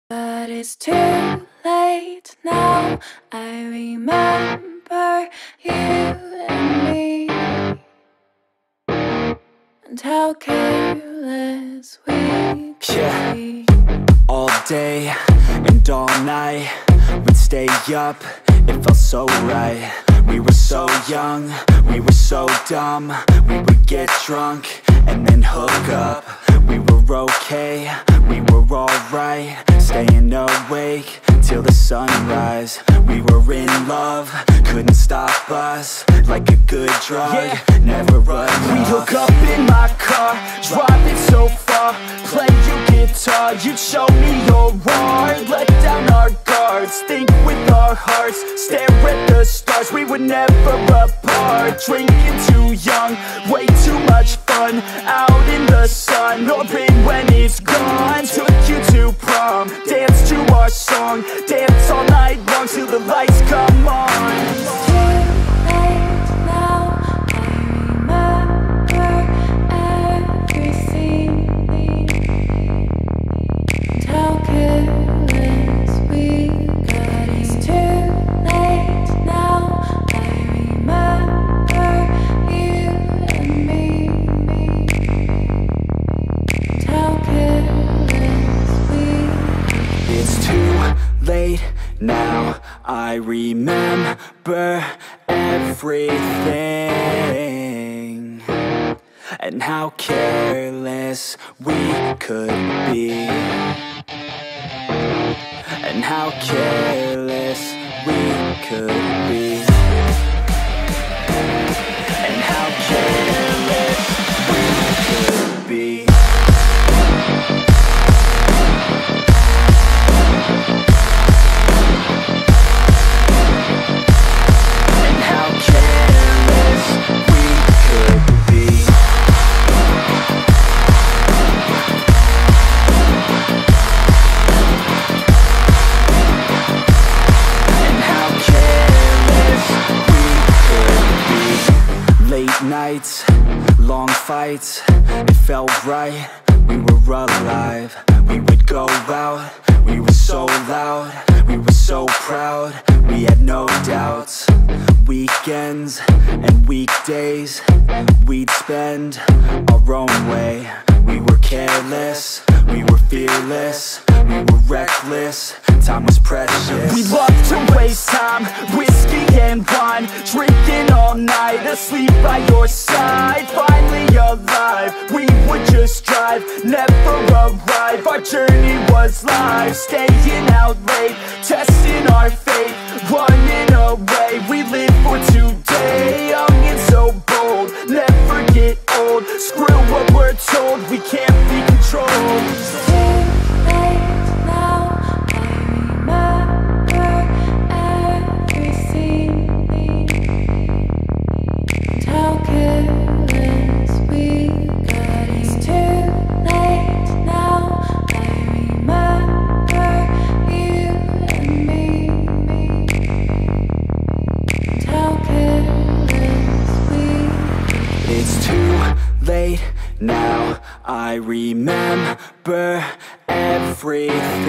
But it's too late now. I remember you and me, and how careless we could be. All day and all night, we'd stay up, it felt so right. We were so young, we were so dumb. We would get drunk and then hook up. We were okay, we were alright, staying awake till the sunrise. We were in love, couldn't stop us, like a good drug, never enough. We'd hook up in my car, driving so far, play your guitar, you'd show me your art. Let down our guards, think with our hearts, stare at the stars. We were never apart, drinking too young, way too much fun, out in the sun, hoping when it's gone. Took you to prom, dance to our song, dance all night long till the lights come on. Late now, I remember everything, and how careless we could be, and how careless we could be, and how careless we could be. Nights, long fights, it felt right, we were alive. We would go out, we were so loud, we were so proud, we had no doubts. Weekends and weekdays, we'd spend our own way. We were careless, we were fearless, we were reckless, time was precious. We loved to waste time, whiskey and wine, drinking all night, asleep by your side. Finally alive, we would just drive, never arrive. Our journey was live, staying out late, testing our fate, running away. We live for today, young and so bold, never get old. Screw what we're told, we can't be controlled. Late now, I remember everything,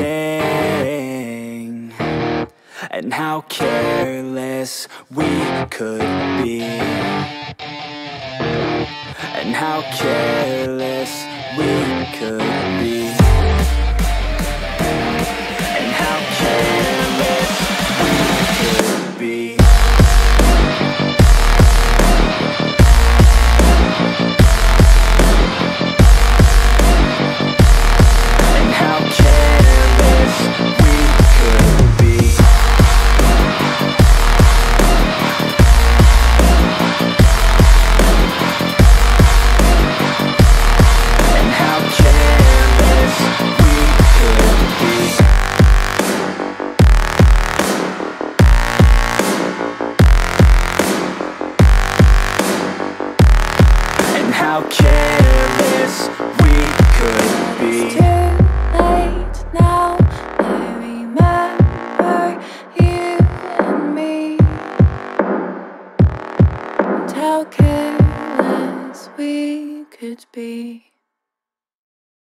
and how careless we could be, and how careless we could be, and how careless we could be. How careless we could be. It's too late now, I remember you and me, and how careless we could be.